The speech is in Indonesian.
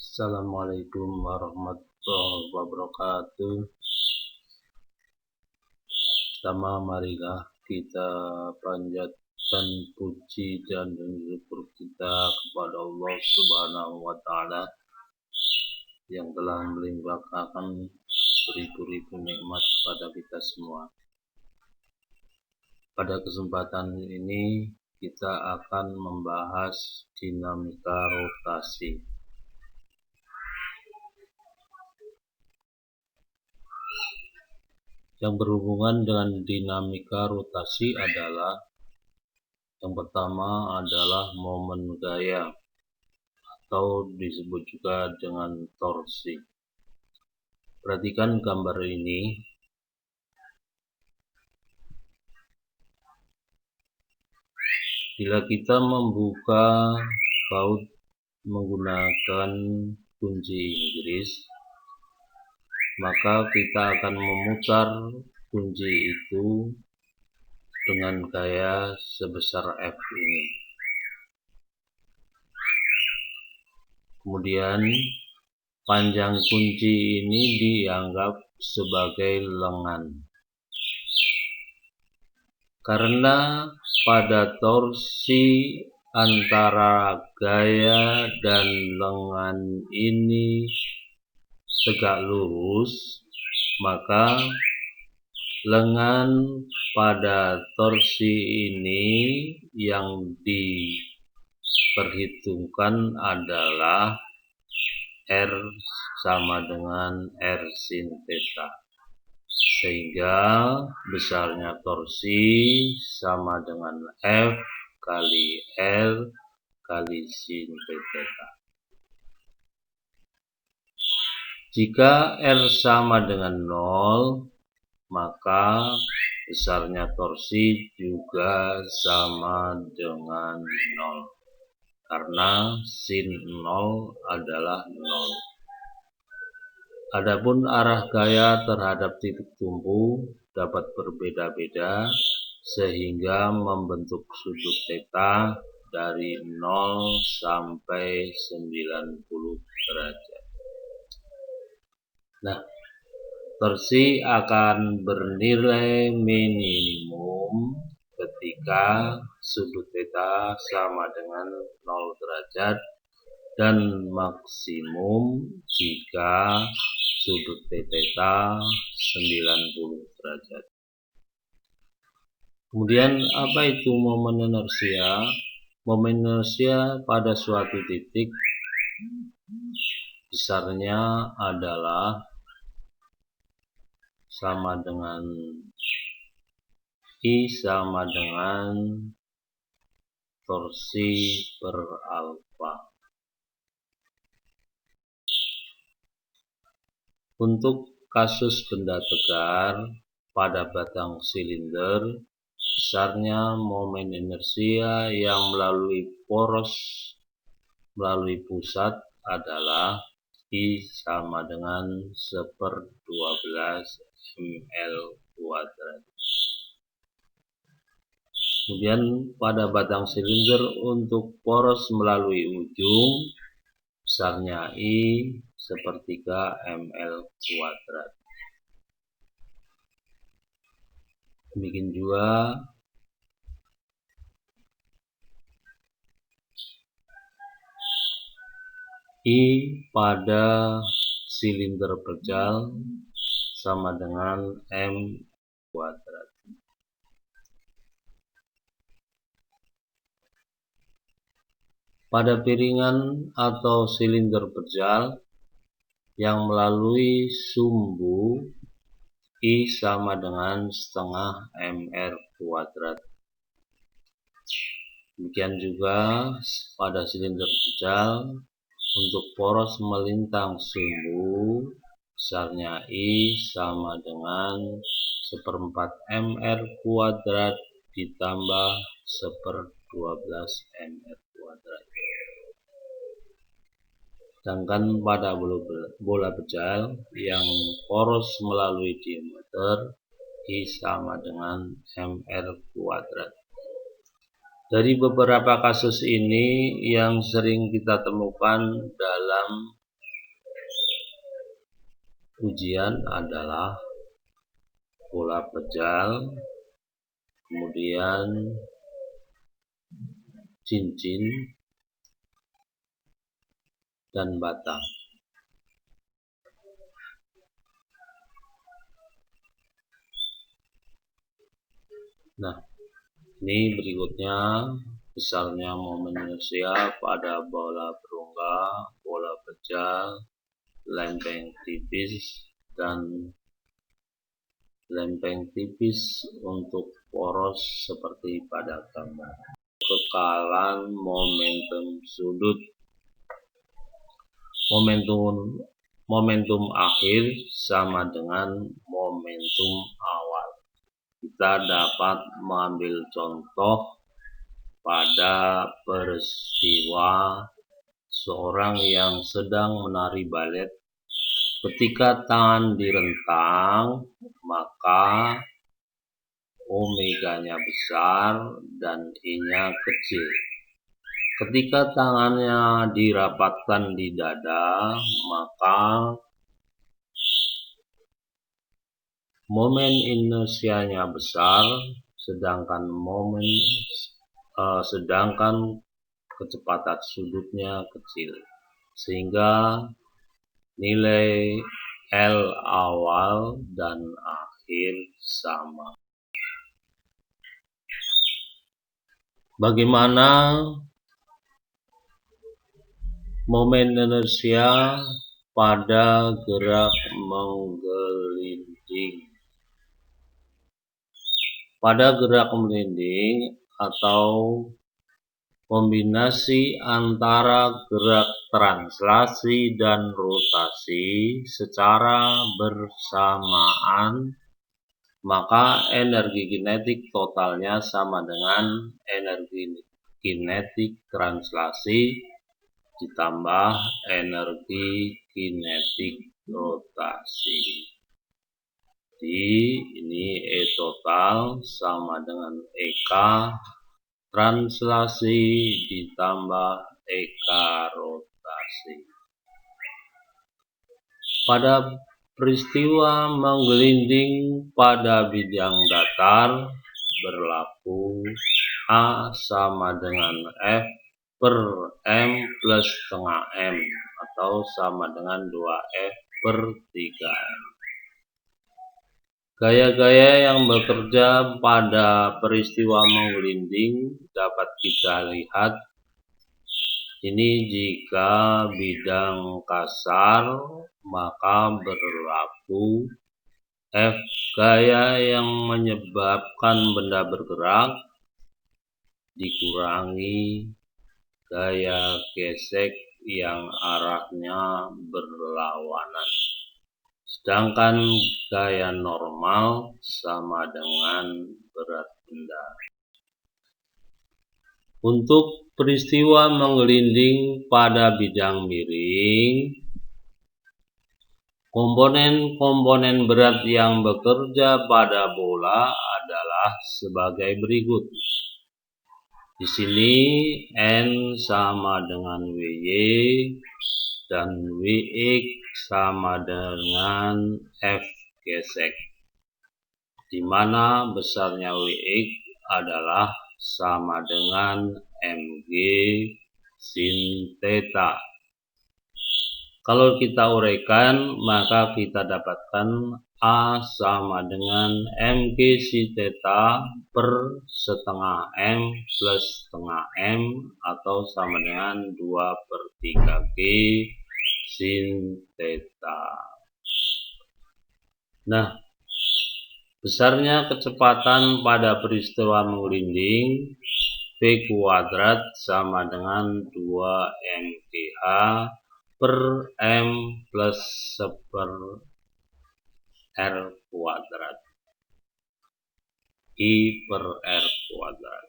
Assalamualaikum warahmatullahi wabarakatuh. Pertama, marilah kita panjatkan puji dan syukur kita kepada Allah Subhanahu wa Ta'ala yang telah melimpahkan beribu-ribu nikmat pada kita semua. Pada kesempatan ini kita akan membahas dinamika rotasi. Yang berhubungan dengan dinamika rotasi adalah yang pertama adalah momen gaya atau disebut juga dengan torsi. Perhatikan gambar ini. Bila kita membuka baut menggunakan kunci Inggris, maka kita akan memutar kunci itu dengan gaya sebesar F ini. Kemudian panjang kunci ini dianggap sebagai lengan. Karena pada torsi antara gaya dan lengan ini tegak lurus, maka lengan pada torsi ini yang diperhitungkan adalah R sama dengan R sin theta, sehingga besarnya torsi sama dengan F kali L kali sin theta. Jika R sama dengan 0, maka besarnya torsi juga sama dengan 0, karena sin 0 adalah 0. Adapun arah gaya terhadap titik tumpu dapat berbeda-beda, sehingga membentuk sudut theta dari 0 sampai 90 derajat. Nah, torsi akan bernilai minimum ketika sudut theta sama dengan 0 derajat dan maksimum jika sudut theta 90 derajat. Kemudian apa itu momen inersia? Momen inersia pada suatu titik besarnya adalah sama dengan I sama dengan torsi per alfa. Untuk kasus benda tegar pada batang silinder, besarnya momen inersia yang melalui poros melalui pusat adalah I sama dengan 1/12 ml kuadrat. Kemudian pada batang silinder untuk poros melalui ujung, besarnya I 1/3 ml kuadrat. Demikian juga I pada silinder pejal sama dengan M kuadrat. Pada piringan atau silinder pejal yang melalui sumbu, I sama dengan setengah mr kuadrat. Demikian juga pada silinder pejal untuk poros melintang sumbu, besarnya I sama dengan 1/4 mr kuadrat ditambah 1/12 mr kuadrat. Sedangkan pada bola pejal yang poros melalui diameter, I sama dengan mr kuadrat. Dari beberapa kasus ini yang sering kita temukan dalam ujian adalah bola pejal, kemudian cincin, dan bata. Nah, ini berikutnya besarnya momen inersia pada bola berongga, bola pejal, lempeng tipis, dan lempeng tipis untuk poros seperti pada gambar. Kekalan momentum sudut. Momentum akhir sama dengan momentum awal. Kita dapat mengambil contoh pada peristiwa seorang yang sedang menari balet. Ketika tangan direntang, maka omeganya besar dan I-nya kecil. Ketika tangannya dirapatkan di dada, maka momen inersianya besar, sedangkan kecepatan sudutnya kecil, sehingga nilai L awal dan akhir sama. Bagaimana momen inersia pada gerak menggelinding? Pada gerak menggelinding atau kombinasi antara gerak translasi dan rotasi secara bersamaan, maka energi kinetik totalnya sama dengan energi kinetik translasi ditambah energi kinetik rotasi. Jadi ini E total sama dengan EK translasi ditambah EK rotasi. Pada peristiwa menggelinding pada bidang datar berlaku A sama dengan F per M plus setengah M atau sama dengan 2F per 3M. Gaya-gaya yang bekerja pada peristiwa menggelinding dapat kita lihat. Ini jika bidang kasar, maka berlaku F gaya yang menyebabkan benda bergerak dikurangi gaya gesek yang arahnya berlawanan. Sedangkan gaya normal sama dengan berat benda. Untuk peristiwa menggelinding pada bidang miring, komponen-komponen berat yang bekerja pada bola adalah sebagai berikut. Di sini N sama dengan WY dan WX sama dengan F gesek, di mana besarnya WX adalah sama dengan mg sin theta. Kalau kita uraikan, maka kita dapatkan A sama dengan mg sin theta per setengah M plus setengah M atau sama dengan 2/3G sin theta. Nah, besarnya kecepatan pada peristiwa menggelinding V kuadrat sama dengan 2mgh per M plus 1/R kuadrat I per R kuadrat.